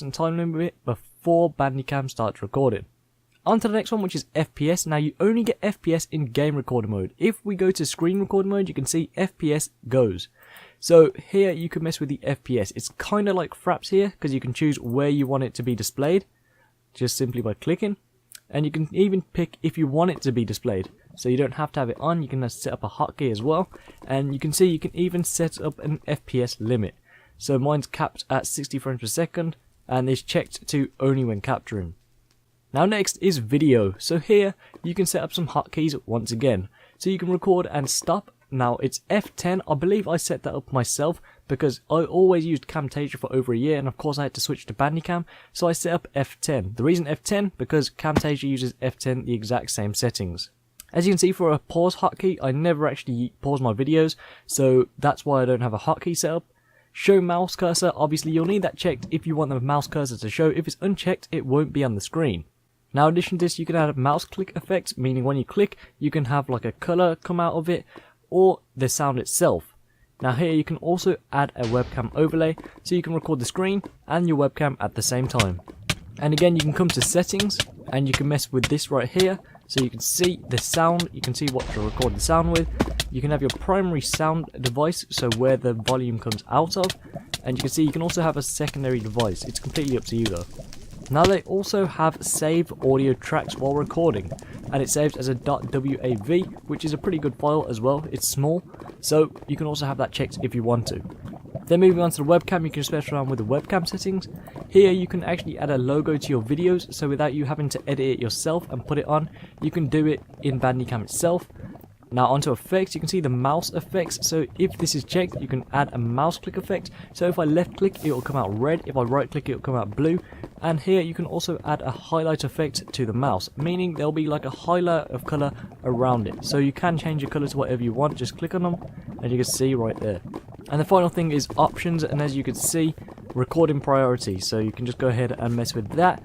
and time limit before Bandicam starts recording. On to the next one, which is FPS. Now you only get FPS in game recorder mode. If we go to screen recorder mode, you can see FPS goes. So here you can mess with the FPS. It's kind of like Fraps here, because you can choose where you want it to be displayed, just simply by clicking. And you can even pick if you want it to be displayed. So you don't have to have it on, you can set up a hotkey as well. And you can see you can even set up an FPS limit. So mine's capped at 60 frames per second, and is checked to only when capturing. Now next is video. So here you can set up some hotkeys once again. So you can record and stop. Now it's F10. I believe I set that up myself because I always used Camtasia for over a year, and of course I had to switch to Bandicam, so I set up F10. The reason F10 because Camtasia uses F10 the exact same settings. As you can see, for a pause hotkey, I never actually pause my videos, so that's why I don't have a hotkey set up. Show mouse cursor, obviously you'll need that checked if you want the mouse cursor to show. If it's unchecked, it won't be on the screen. Now in addition to this, you can add a mouse click effect, meaning when you click, you can have like a color come out of it, or the sound itself. Now here you can also add a webcam overlay, so you can record the screen and your webcam at the same time. And again, you can come to settings, and you can mess with this right here, so you can see the sound, you can see what to record the sound with. You can have your primary sound device, so where the volume comes out of, and you can see you can also have a secondary device. It's completely up to you though. Now they also have save audio tracks while recording, and it saves as a .wav, which is a pretty good file as well. It's small, so you can also have that checked if you want to. Then moving on to the webcam, you can just mess around with the webcam settings. Here you can actually add a logo to your videos, so without you having to edit it yourself and put it on, you can do it in Bandicam itself. Now onto effects, you can see the mouse effects. So if this is checked, you can add a mouse click effect. So if I left click, it will come out red. If I right click, it will come out blue. And here you can also add a highlight effect to the mouse, meaning there'll be like a highlight of color around it. So you can change your color to whatever you want. Just click on them, and you can see right there. And the final thing is options, and as you can see, recording priority. So you can just go ahead and mess with that.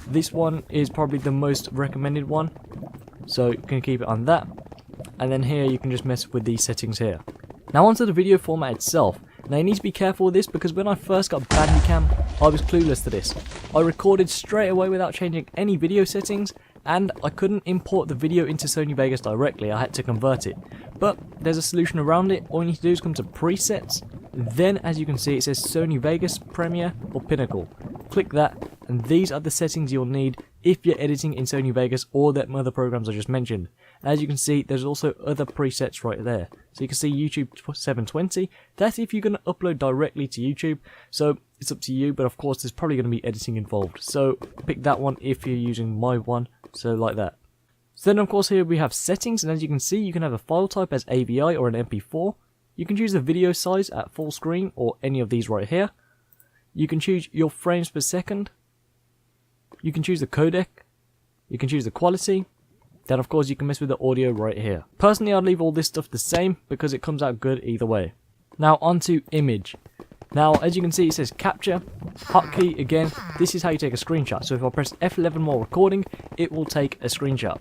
This one is probably the most recommended one, so you can keep it on that. And then here you can just mess with these settings here. Now onto the video format itself. Now you need to be careful with this, because when I first got Bandicam, I was clueless to this. I recorded straight away without changing any video settings, and I couldn't import the video into Sony Vegas directly. I had to convert it. But there's a solution around it. All you need to do is come to presets. Then as you can see, it says Sony Vegas, Premiere or Pinnacle. Click that, and these are the settings you'll need if you're editing in Sony Vegas or the other programs I just mentioned. As you can see, there's also other presets right there. So you can see YouTube 720. That's if you're going to upload directly to YouTube. So it's up to you, but of course there's probably going to be editing involved. So pick that one if you're using my one. So like that. So then of course here we have settings, and as you can see, you can have a file type as AVI or an MP4. You can choose the video size at full screen or any of these right here. You can choose your frames per second. You can choose the codec. You can choose the quality. Then of course you can mess with the audio right here. Personally, I'd leave all this stuff the same because it comes out good either way. Now onto image. Now as you can see, it says capture, hotkey again. This is how you take a screenshot. So if I press F11 while recording, it will take a screenshot.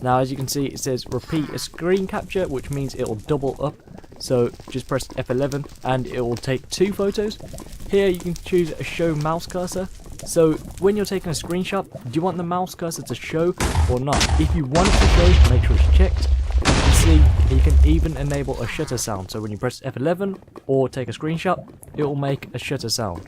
Now as you can see, it says repeat a screen capture, which means it will double up. So just press F11 and it will take 2 photos. Here you can choose a show mouse cursor. So when you're taking a screenshot, do you want the mouse cursor to show or not? If you want it to show, make sure it's checked. You can see you can even enable a shutter sound. So when you press F11 or take a screenshot, it will make a shutter sound.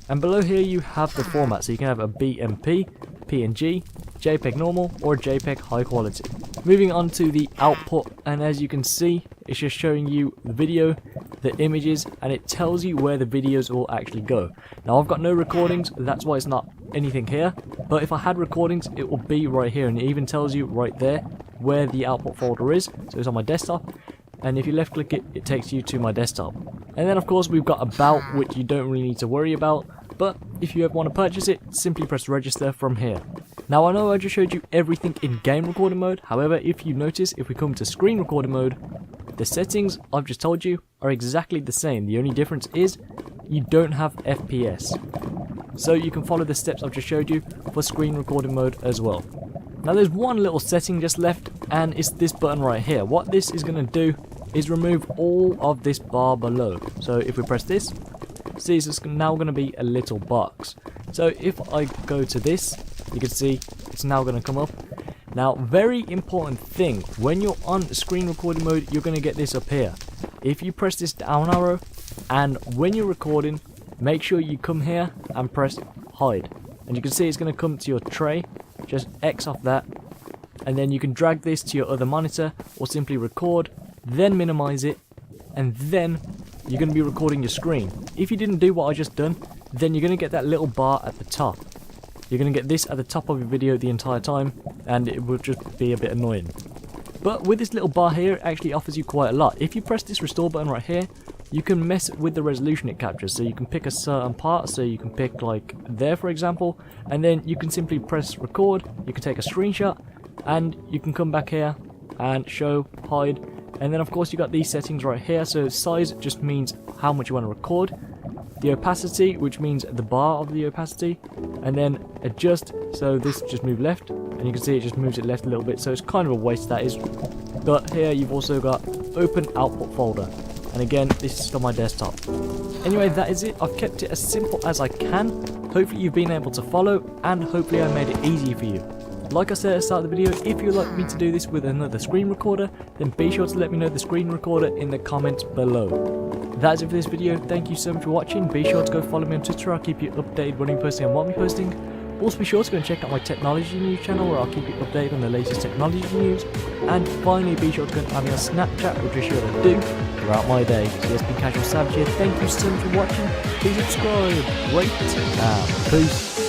And below here you have the format. So you can have a BMP, PNG, JPEG normal or JPEG high quality. Moving on to the output, and as you can see, it's just showing you the video, the images, and it tells you where the videos will actually go. Now I've got no recordings, that's why it's not anything here, but if I had recordings, it will be right here, and it even tells you right there where the output folder is. So it's on my desktop, and if you left click it, it takes you to my desktop. And then of course we've got about, which you don't really need to worry about, but if you ever want to purchase it, simply press register from here. Now I know I just showed you everything in game recording mode, however if you notice, if we come to screen recording mode, the settings I've just told you are exactly the same. The only difference is you don't have FPS. So you can follow the steps I've just showed you for screen recording mode as well. Now there's one little setting just left, and it's this button right here. What this is going to do is remove all of this bar below. So if we press this, see it's just now going to be a little box. So if I go to this, you can see it's now going to come up. Now, very important thing, when you're on screen recording mode, you're going to get this up here. If you press this down arrow, and when you're recording, make sure you come here and press hide. And you can see it's going to come to your tray. Just X off that. And then you can drag this to your other monitor, or simply record, then minimize it, and then you're going to be recording your screen. If you didn't do what I just done, then you're going to get that little bar at the top. You're going to get this at the top of your video the entire time, and it will just be a bit annoying. But with this little bar here, it actually offers you quite a lot. If you press this restore button right here, you can mess with the resolution it captures. So you can pick a certain part, so you can pick like there for example, and then you can simply press record, you can take a screenshot, and you can come back here and show, hide, and then of course you got these settings right here. So size just means how much you want to record, the opacity, which means the bar of the opacity, and then adjust, so this just move left, and you can see it just moves it left a little bit, so it's kind of a waste that is. But here you've also got open output folder, and again this is on my desktop. Anyway, that is it. I've kept it as simple as I can. Hopefully you've been able to follow, and hopefully I made it easy for you. Like I said at the start of the video, if you'd like me to do this with another screen recorder, then be sure to let me know the screen recorder in the comments below. That's it for this video. Thank you so much for watching. Be sure to go follow me on Twitter. I'll keep you updated when I'm posting and what I'm posting. Also be sure to go and check out my technology news channel, where I'll keep you updated on the latest technology news. And finally, be sure to go and add me on Snapchat, which is sure to do throughout my day. So yes, been Casual Savage here. Thank you so much for watching. Please subscribe, rate, and peace.